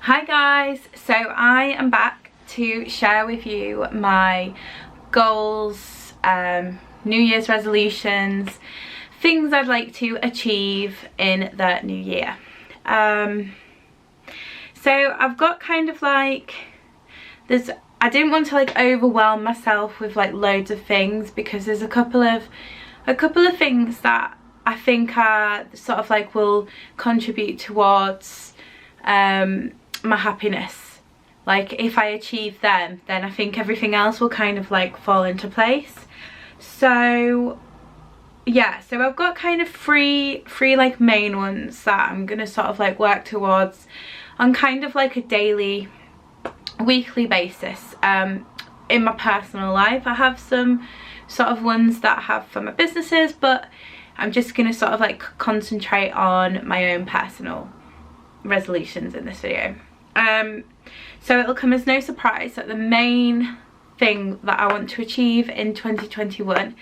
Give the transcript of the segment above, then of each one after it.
Hi guys, so I am back to share with you my goals, New Year's resolutions, things I'd like to achieve in the new year. So I've got kind of like, I didn't want to like overwhelm myself with like loads of things, because there's a couple of things that I think are sort of like will contribute towards my happiness. Like if I achieve them, then I think everything else will kind of like fall into place. So yeah, so I've got kind of three like main ones that I'm gonna sort of like work towards on kind of like a daily, weekly basis. In my personal life, I have some sort of ones that I have for my businesses, but I'm just gonna sort of like concentrate on my own personal resolutions in this video. So it'll come as no surprise that the main thing that I want to achieve in 2021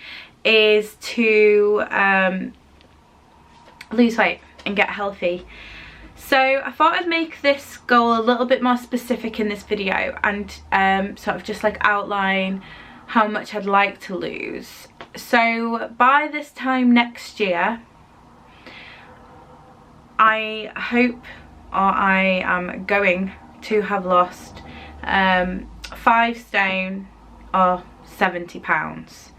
is to lose weight and get healthy. So I thought I'd make this goal a little bit more specific in this video and sort of just like outline how much I'd like to lose. So by this time next year, I hope, or I am going to have lost 5 stone or 70 pounds.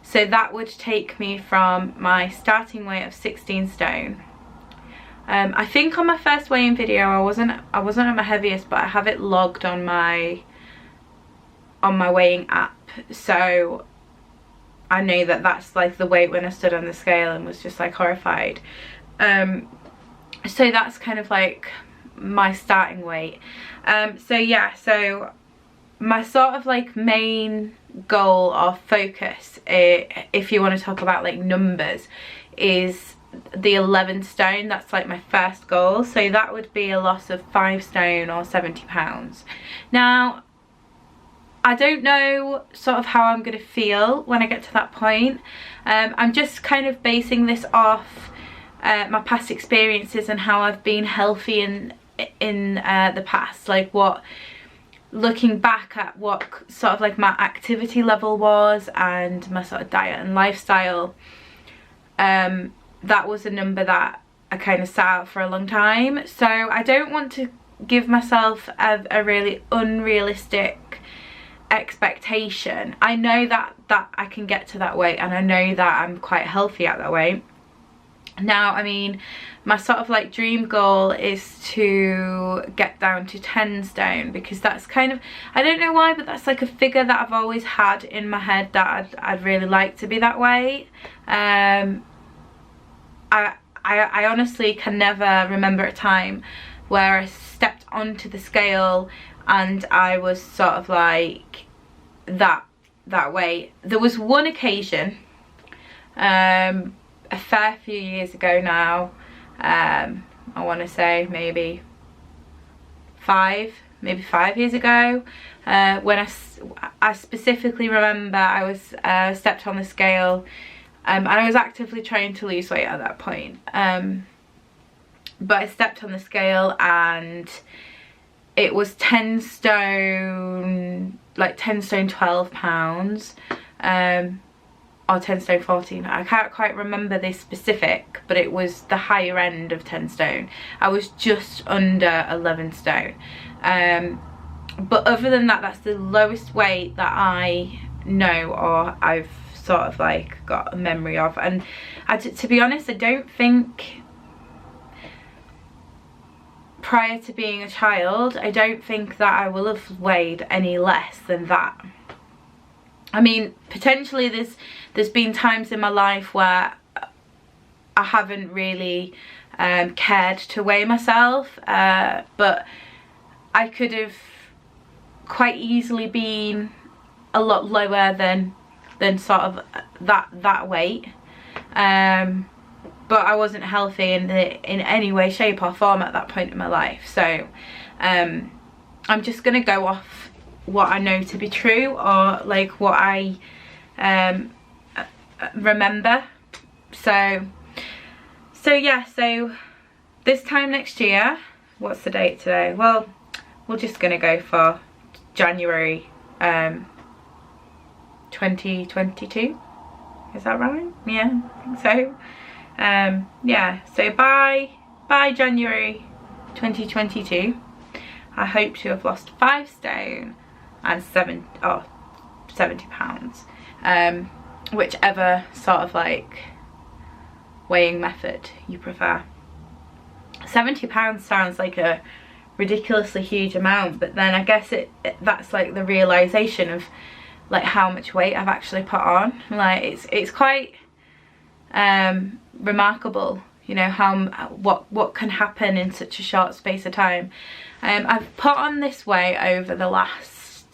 So that would take me from my starting weight of 16 stone. I think on my first weigh-in video I wasn't at my heaviest, but I have it logged on my weighing app, so I know that that's like the weight when I stood on the scale and was just like horrified. So that's kind of like my starting weight. So yeah, so my sort of like main goal or focus, if you want to talk about like numbers, is the 11 stone. That's like my first goal. So that would be a loss of 5 stone or 70 pounds. Now I don't know sort of how I'm going to feel when I get to that point. I'm just kind of basing this off my past experiences and how I've been healthy in the past, like looking back at what sort of like my activity level was and my sort of diet and lifestyle. That was a number that I kind of sat out for a long time, so I don't want to give myself a really unrealistic expectation. I know that I can get to that weight, and I know that I'm quite healthy at that weight. Now, I mean, my sort of like dream goal is to get down to 10 stone, because that's kind of, I don't know why, but that's like a figure that I've always had in my head that I'd really like to be that way. I honestly can never remember a time where I stepped onto the scale and I was sort of like that weight. There was one occasion, a fair few years ago now, I want to say maybe 5 years ago, when I specifically remember I was stepped on the scale, and I was actively trying to lose weight at that point, but I stepped on the scale and it was 10 stone, like 10 stone 12 pounds, or 10 stone 14. I can't quite remember the specific, but it was the higher end of 10 stone. I was just under 11 stone. But other than that, that's the lowest weight that I know, or I've sort of like got a memory of. And to be honest, I don't think, prior to being a child, I don't think that I will have weighed any less than that. I mean, potentially there's been times in my life where I haven't really cared to weigh myself, but I could have quite easily been a lot lower than sort of that weight, but I wasn't healthy in any way, shape or form at that point in my life. So I'm just gonna go off what I know to be true, or like what I remember. So yeah, so this time next year, what's the date today? Well, we're just gonna go for January 2022. Is that right? Yeah, I think so. Yeah, so by January 2022, I hope to have lost 5 stone and 70 pounds. Whichever sort of like weighing method you prefer. 70 pounds sounds like a ridiculously huge amount, but then I guess that's like the realization of like how much weight I've actually put on. Like it's quite remarkable, you know, what can happen in such a short space of time. I've put on this weight over the last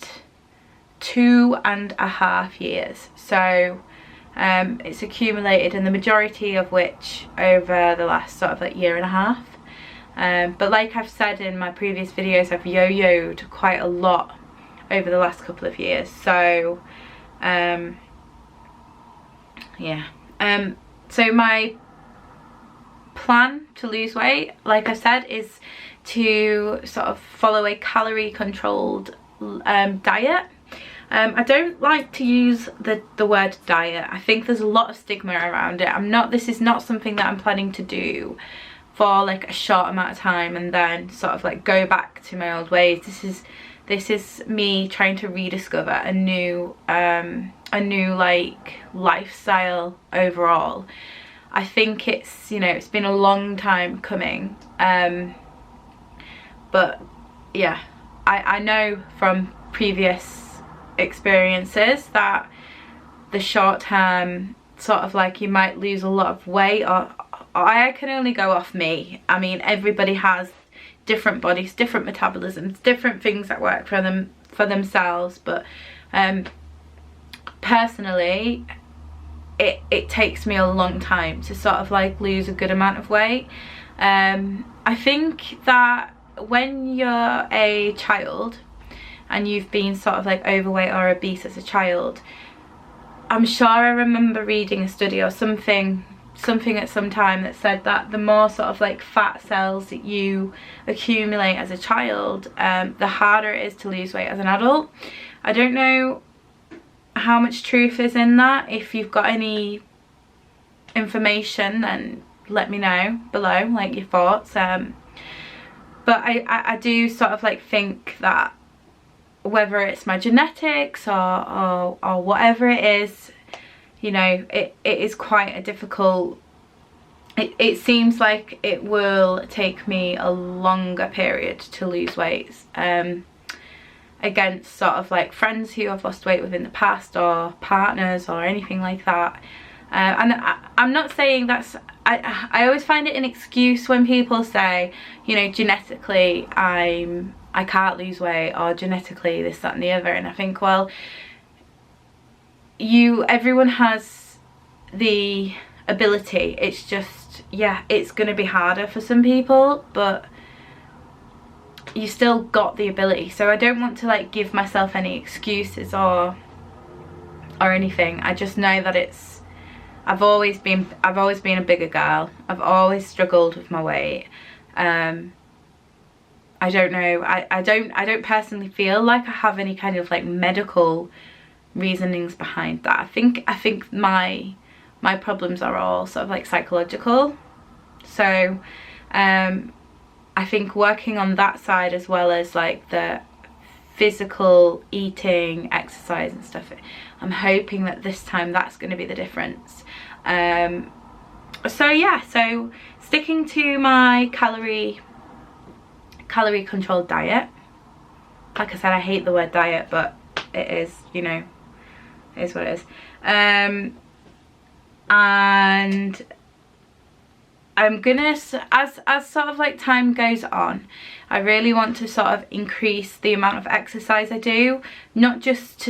2.5 years, so it's accumulated, and the majority of which over the last sort of like 1.5 years. But like I've said in my previous videos, I've yo-yoed quite a lot over the last couple of years, so yeah. So my plan to lose weight, like I said, is to sort of follow a calorie controlled diet. I don't like to use the word diet. I think there's a lot of stigma around it. This is not something that I'm planning to do for like a short amount of time and then sort of like go back to my old ways. This is me trying to rediscover a new like lifestyle overall. I think it's, you know, it's been a long time coming, but yeah, I know from previous experiences that the short term sort of like you might lose a lot of weight, or I can only go off me. I mean, everybody has different bodies, different metabolisms, different things that work for themselves, but personally it takes me a long time to sort of like lose a good amount of weight. I think that when you're a child and you've been sort of like overweight or obese as a child, I'm sure I remember reading a study or something at some time that said that the more sort of like fat cells that you accumulate as a child, the harder it is to lose weight as an adult. I don't know how much truth is in that. If you've got any information, then let me know below, like your thoughts. But I do sort of like think that whether it's my genetics or whatever it is, you know, it is quite a difficult, it seems like it will take me a longer period to lose weight, against sort of like friends who have lost weight within the past, or partners, or anything like that. And I'm not saying that's, I always find it an excuse when people say, you know, genetically I can't lose weight, or genetically this, that and the other. And I think, well, everyone has the ability. It's just, yeah, it's going to be harder for some people, but you still got the ability. So I don't want to like give myself any excuses or anything. I just know that I've always been a bigger girl. I've always struggled with my weight. I don't know, I don't personally feel like I have any kind of like medical reasonings behind that. I think my problems are all sort of like psychological. So I think working on that side, as well as like the physical eating, exercise and stuff, I'm hoping that this time that's going to be the difference. So yeah, so sticking to my calorie controlled diet. Like I said, I hate the word diet, but it is, you know, it is what it is. And I'm gonna, as sort of like time goes on, I really want to sort of increase the amount of exercise I do, not just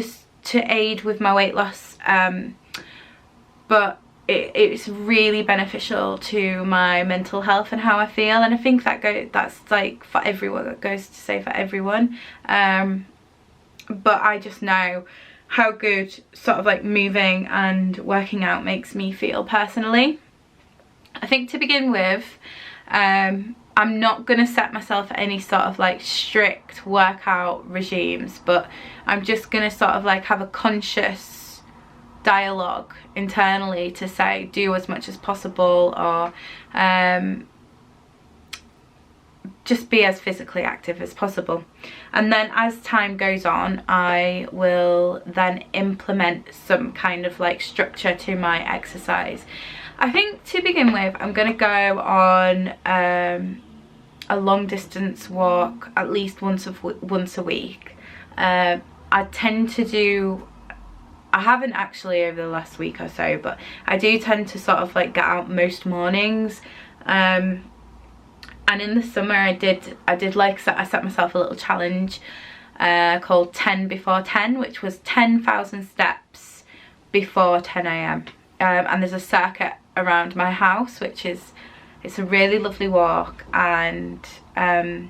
to aid with my weight loss, but it's really beneficial to my mental health and how I feel. And I think that's like for everyone, that goes to say for everyone. But I just know how good sort of like moving and working out makes me feel personally. I think to begin with, I'm not gonna set myself any sort of like strict workout regimes, but I'm just gonna sort of like have a conscious dialogue internally to say do as much as possible, or just be as physically active as possible. And then as time goes on, I will then implement some kind of like structure to my exercise. I think to begin with, I'm going to go on a long distance walk at least once a week. I tend to do, I haven't actually over the last week or so, but I do tend to sort of like get out most mornings. And in the summer I set myself a little challenge called 10 before 10, which was 10,000 steps before 10 AM. And there's a circuit around my house, it's a really lovely walk, and I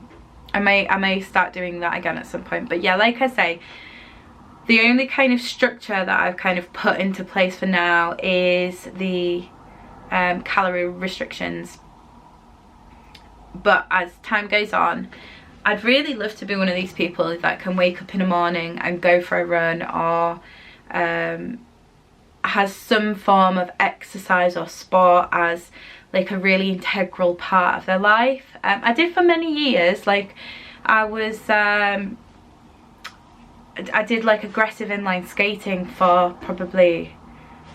may start doing that again at some point. But yeah, like I say, the only kind of structure that I've kind of put into place for now is the calorie restrictions. But as time goes on, I'd really love to be one of these people that can wake up in the morning and go for a run, or has some form of exercise or sport as like a really integral part of their life. I did for many years. Like I did like aggressive inline skating for probably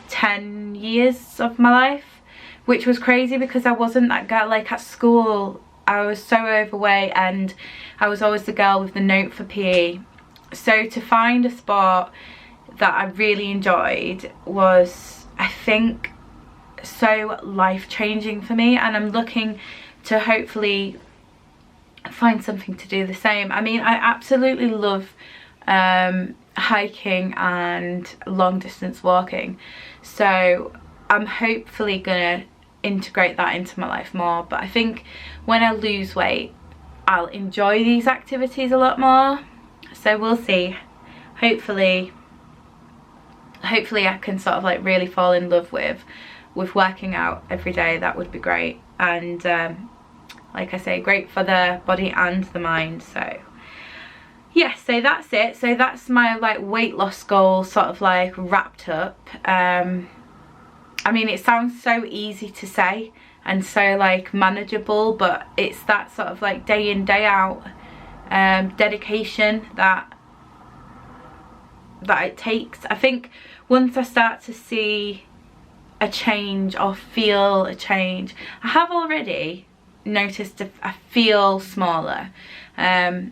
10 years of my life, which was crazy because I wasn't that girl. Like at school I was so overweight and I was always the girl with the note for PE. So to find a sport that I really enjoyed was, I think, so life-changing for me, and I'm looking to hopefully find something to do the same. I mean, I absolutely love hiking and long distance walking, so I'm hopefully gonna integrate that into my life more. But I think when I lose weight, I'll enjoy these activities a lot more, so we'll see. Hopefully I can sort of like really fall in love with working out every day. That would be great, and like I say, great for the body and the mind. So yeah, so that's it. So that's my like weight loss goal sort of like wrapped up. I mean, it sounds so easy to say and so like manageable, but it's that sort of like day in day out dedication that it takes. I think once I start to see a change or feel a change, I have already noticed I feel smaller. I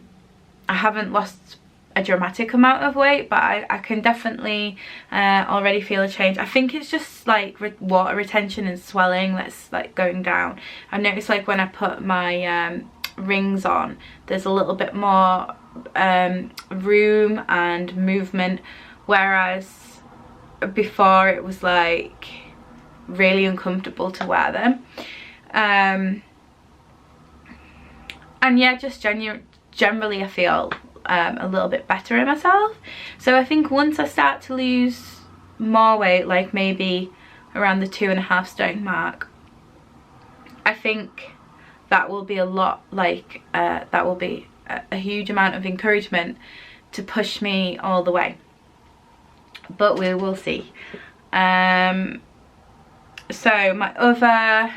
haven't lost a dramatic amount of weight, but I can definitely already feel a change. I think it's just like water retention and swelling that's like going down. I noticed like when I put my rings on, there's a little bit more room and movement, whereas before it was like really uncomfortable to wear them. And yeah, just generally I feel a little bit better in myself. So I think once I start to lose more weight, like maybe around the 2.5 stone mark, I think that will be a lot, like that will be a huge amount of encouragement to push me all the way. But we will see. So my other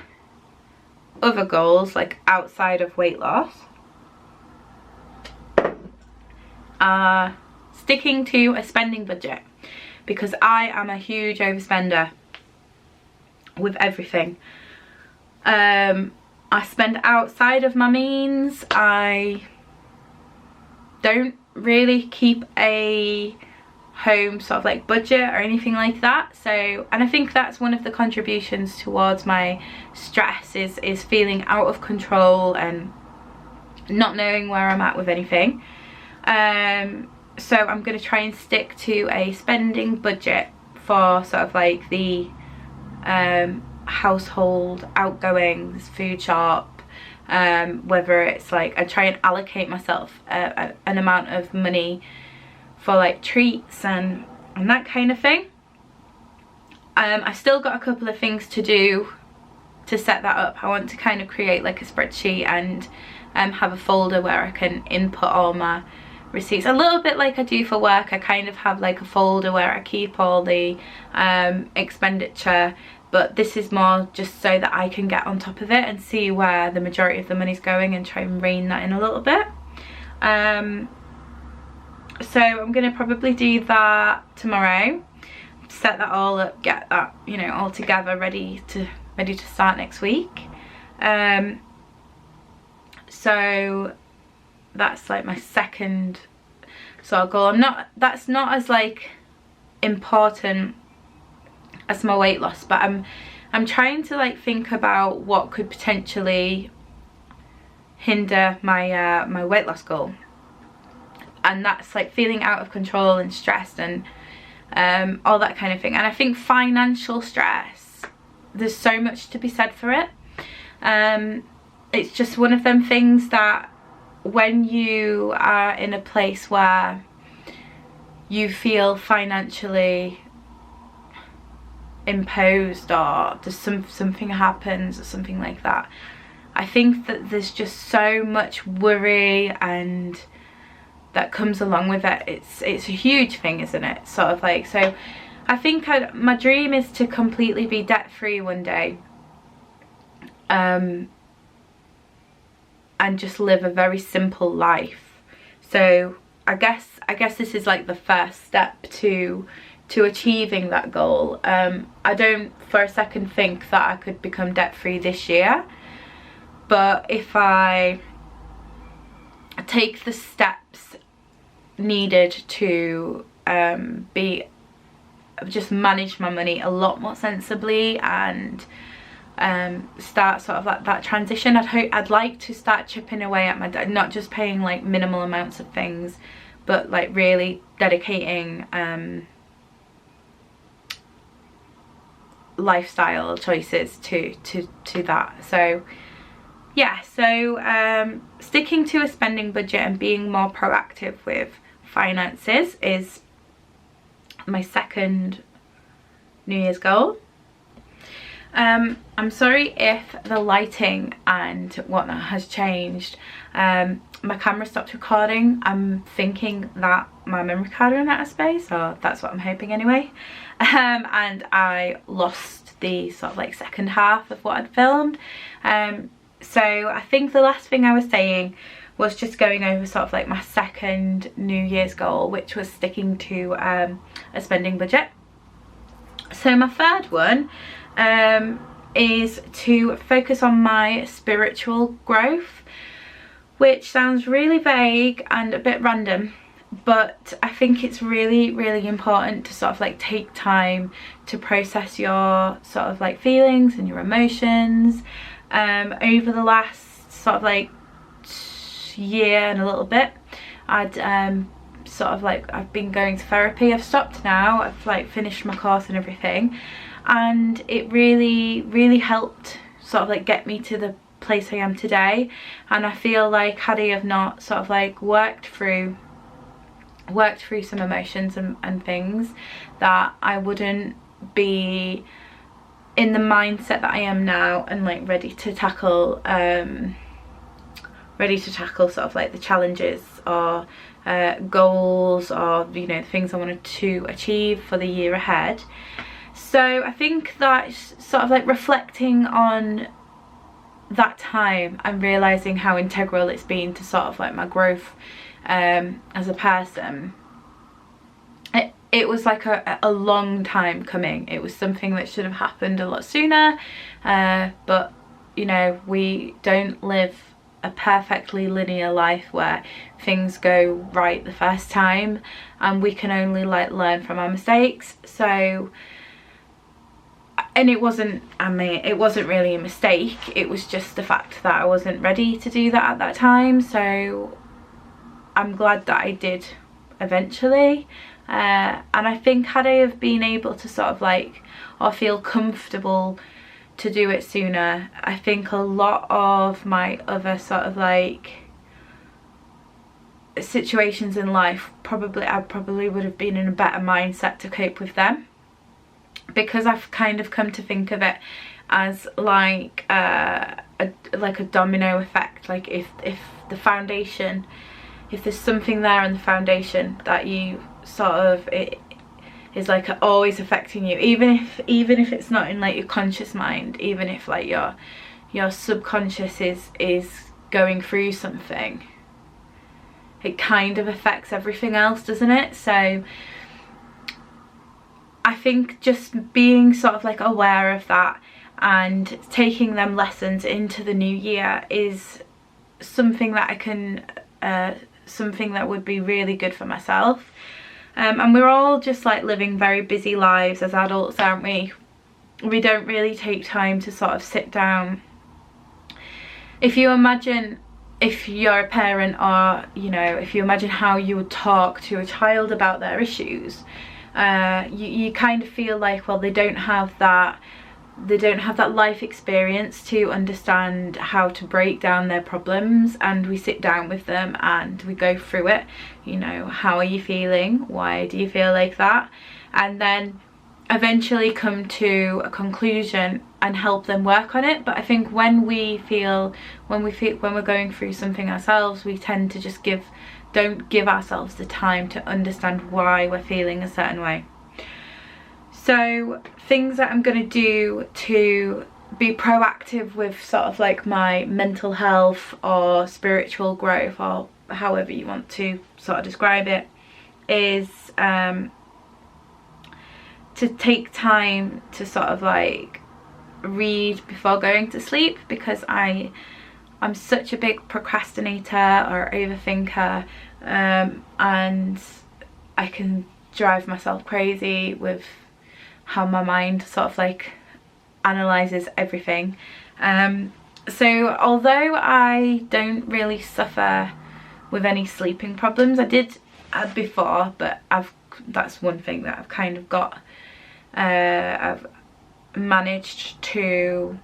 goals, like outside of weight loss, are sticking to a spending budget, because I am a huge overspender with everything. I spend outside of my means. I don't really keep a home sort of like budget or anything like that. So, and I think that's one of the contributions towards my stress is feeling out of control and not knowing where I'm at with anything. So I'm going to try and stick to a spending budget for sort of like the household outgoings, food shop, whether it's like I try and allocate myself an amount of money for like treats and that kind of thing. I still got a couple of things to do set that up. I want to kind of create like a spreadsheet and have a folder where I can input all my receipts, a little bit like I do for work. I kind of have like a folder where I keep all the expenditure, but this is more just so that I can get on top of it and see where the majority of the money's going and try and rein that in a little bit. So I'm gonna probably do that tomorrow, set that all up, get that, you know, all together, ready to start next week. So that's like my second sort of goal. That's not as like important as my weight loss, but I'm trying to like think about what could potentially hinder my my weight loss goal, and that's like feeling out of control and stressed and all that kind of thing. And I think financial stress, there's so much to be said for it. It's just one of them things that when you are in a place where you feel financially imposed, or there's something happens or something like that, I think that there's just so much worry and that comes along with it. It's a huge thing, isn't it? Sort of like, so I think my dream is to completely be debt free one day, and just live a very simple life. So I guess this is like the first step to achieving that goal. I don't for a second think that I could become debt free this year, but if I take the steps needed to just manage my money a lot more sensibly and start sort of like that transition, I'd like to start chipping away at my debt, not just paying like minimal amounts of things, but like really dedicating lifestyle choices to that. So yeah, so sticking to a spending budget and being more proactive with finances is my second New Year's goal. I'm sorry if the lighting and whatnot has changed. My camera stopped recording. I'm thinking that my memory card ran out of space, or that's what I'm hoping anyway. And I lost the sort of like second half of what I'd filmed. So I think the last thing I was saying was just going over sort of like my second New Year's goal, which was sticking to a spending budget. So my third one is to focus on my spiritual growth, which sounds really vague and a bit random, but I think it's really, really important to sort of like take time to process your sort of like feelings and your emotions. Over the last sort of like year and a little bit, I've been going to therapy. I've stopped now, I've like finished my course and everything, and it really helped sort of like get me to the place I am today. And I feel like had I have not sort of like worked through some emotions and things, that I wouldn't be in the mindset that I am now and like ready to tackle sort of like the challenges or goals, or you know, things I wanted to achieve for the year ahead. So I think that sort of like reflecting on that time and realizing how integral it's been to sort of like my growth as a person, it was like a long time coming. It was something that should have happened a lot sooner, but you know, we don't live a perfectly linear life where things go right the first time, and we can only like learn from our mistakes. So, and it wasn't really a mistake, it was just the fact that I wasn't ready to do that at that time. So I'm glad that I did eventually, and I think had I have been able to sort of like, or feel comfortable to do it sooner, I think a lot of my other sort of like situations in life, I probably would have been in a better mindset to cope with them. Because I've kind of come to think of it, as like a domino effect. Like if the foundation, if there's something there in the foundation that you sort of, it is like always affecting you, even if it's not in like your conscious mind, even if like your subconscious is going through something, it kind of affects everything else, doesn't it? So I think just being sort of like aware of that and taking them lessons into the new year is something that I can something that would be really good for myself. And we're all just like living very busy lives as adults, aren't we? We don't really take time to sort of sit down. If you imagine, if you're a parent, or you know, if you imagine how you would talk to a child about their issues, you kind of feel like, well, they don't have that life experience to understand how to break down their problems, and we sit down with them and we go through it. You know, how are you feeling? Why do you feel like that? And then eventually come to a conclusion and help them work on it. But I think when we're going through something ourselves, we tend to just don't give ourselves the time to understand why we're feeling a certain way. So things that I'm going to do to be proactive with sort of like my mental health or spiritual growth, or however you want to sort of describe it, is to take time to sort of like read before going to sleep, because I'm such a big procrastinator or overthinker, and I can drive myself crazy with how my mind sort of like analyzes everything. So although I don't really suffer with any sleeping problems, I did before, but that's one thing that I've kind of got, I've managed to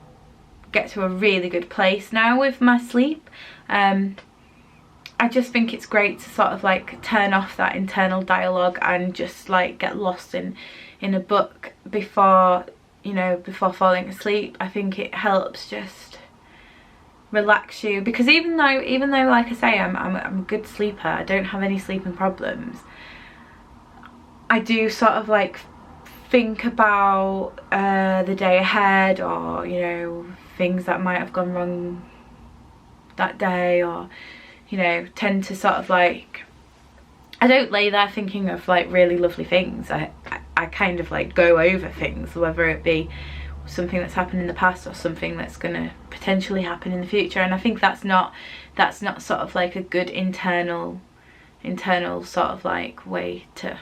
get to a really good place now with my sleep. I just think it's great to sort of like turn off that internal dialogue and just like get lost in a book before falling asleep. I think it helps just relax you, because even though like I say I'm a good sleeper, I don't have any sleeping problems, I do sort of like think about the day ahead, or you know, things that might have gone wrong that day, or you know, tend to sort of like, I don't lay there thinking of like really lovely things. I kind of like go over things, whether it be something that's happened in the past or something that's gonna potentially happen in the future, and I think that's not sort of like a good internal sort of like way to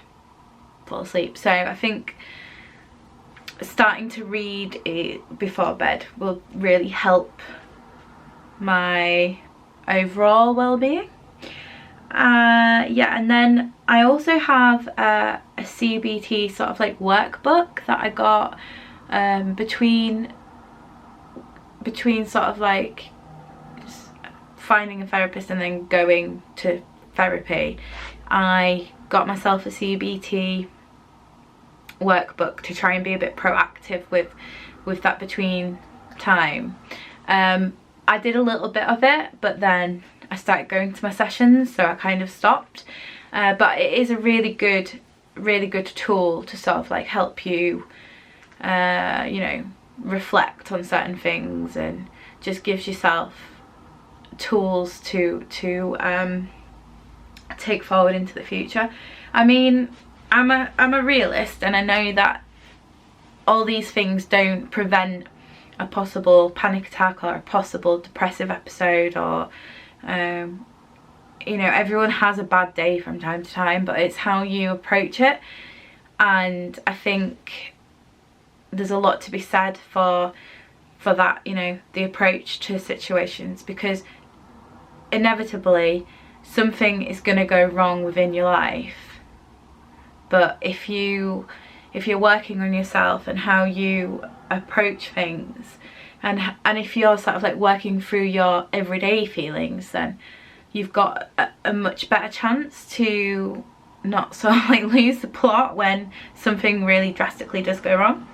fall asleep. So I think starting to read before bed will really help my overall well-being. Yeah, and then I also have a CBT sort of like workbook that I got between sort of like finding a therapist and then going to therapy. I got myself a CBT workbook to try and be a bit proactive with that between time. I did a little bit of it, but then I started going to my sessions, so I kind of stopped. But it is a really good tool to sort of like help you, you know, reflect on certain things, and just gives yourself tools to take forward into the future. I mean, I'm a realist, and I know that all these things don't prevent a possible panic attack or a possible depressive episode, or you know, everyone has a bad day from time to time, but it's how you approach it. And I think there's a lot to be said for that, you know, the approach to situations, because inevitably something is going to go wrong within your life. But if you're working on yourself and how you approach things, and if you're sort of like working through your everyday feelings, then you've got a much better chance to not sort of like lose the plot when something really drastically does go wrong.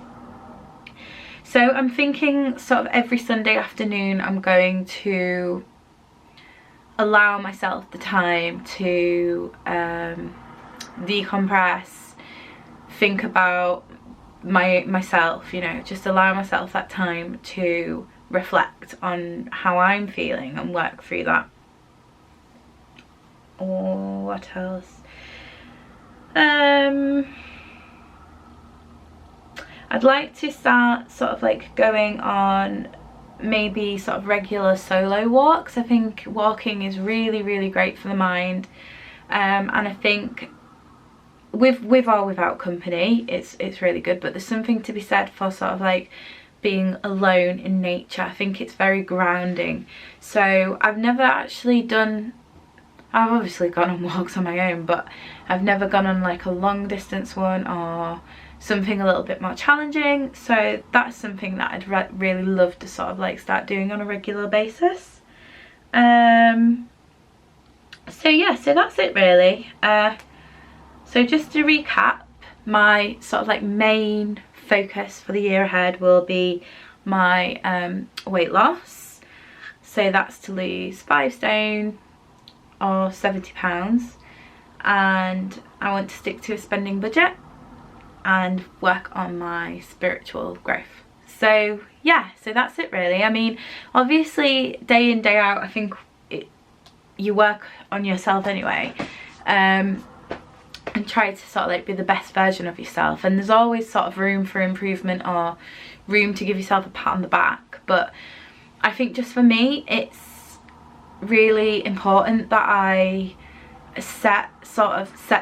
So I'm thinking sort of every Sunday afternoon I'm going to allow myself the time to decompress, think about myself, you know, just allow myself that time to reflect on how I'm feeling and work through that. Or what else? I'd like to start sort of like going on maybe sort of regular solo walks. I think walking is really great for the mind, and I think with or without company it's really good, but there's something to be said for sort of like being alone in nature. I think it's very grounding. So I've never actually done, I've obviously gone on walks on my own, but I've never gone on like a long distance one or something a little bit more challenging. So that's something that I'd really love to sort of like start doing on a regular basis. So yeah, so that's it really. So just to recap, my sort of like main focus for the year ahead will be my weight loss. So that's to lose 5 stone or 70 pounds, and I want to stick to a spending budget and work on my spiritual growth. So yeah, so that's it really. I mean, obviously day in day out I think you work on yourself anyway, and try to sort of like be the best version of yourself, and there's always sort of room for improvement or room to give yourself a pat on the back. But I think just for me it's really important that I set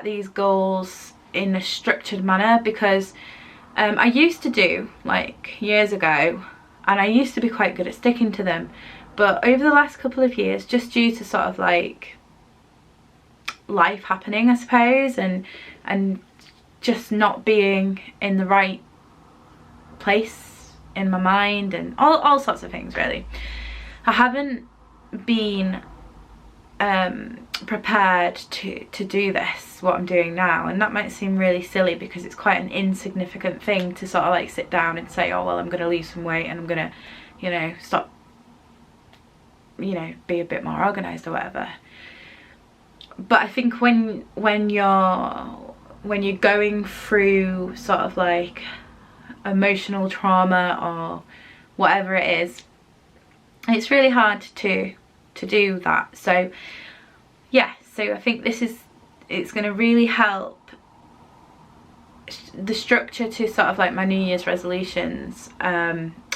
these goals in a structured manner, because I used to do like years ago, and I used to be quite good at sticking to them, but over the last couple of years, just due to sort of like life happening I suppose, and just not being in the right place in my mind and all sorts of things really, I haven't been prepared to do this, what I'm doing now. And that might seem really silly because it's quite an insignificant thing to sort of like sit down and say, oh well, I'm gonna lose some weight and I'm gonna, you know, stop, you know, be a bit more organized or whatever. But I think when you're going through sort of like emotional trauma or whatever it is, it's really hard to do that. So yeah, so I think it's going to really help. The structure to sort of like my New Year's resolutions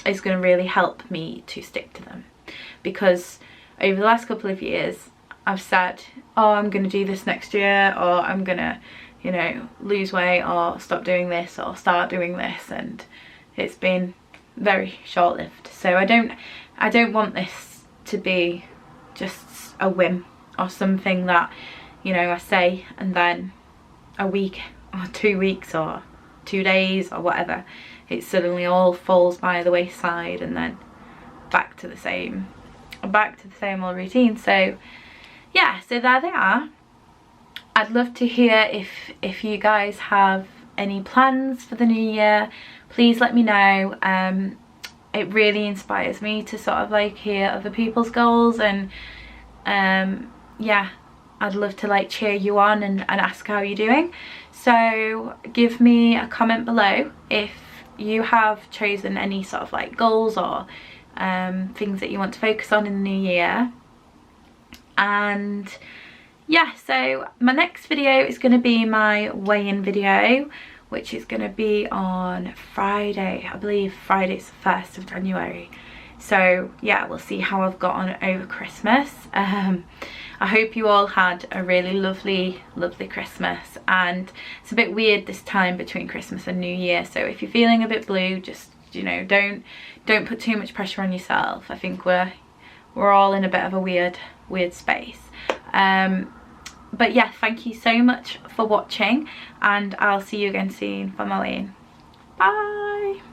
is going to really help me to stick to them, because over the last couple of years I've said, oh, I'm going to do this next year, or I'm going to, you know, lose weight or stop doing this or start doing this, and it's been very short-lived. So I don't want this to be just a whim or something that, you know, I say and then a week or 2 weeks or 2 days or whatever, it suddenly all falls by the wayside and then back to the same old routine. So yeah, so there they are. I'd love to hear if you guys have any plans for the new year. Please let me know. It really inspires me to sort of like hear other people's goals, and yeah, I'd love to like cheer you on and ask how you're doing. So give me a comment below if you have chosen any sort of like goals or things that you want to focus on in the new year. And yeah, so my next video is going to be my weigh-in video, which is going to be on Friday. I believe Friday's the 1st of January. So yeah, we'll see how I've got on over Christmas. I hope you all had a really lovely Christmas, and it's a bit weird this time between Christmas and New Year, so if you're feeling a bit blue, just, you know, don't put too much pressure on yourself. I think we're all in a bit of a weird space. But yeah, thank you so much for watching, and I'll see you again soon for my weigh-in. Bye.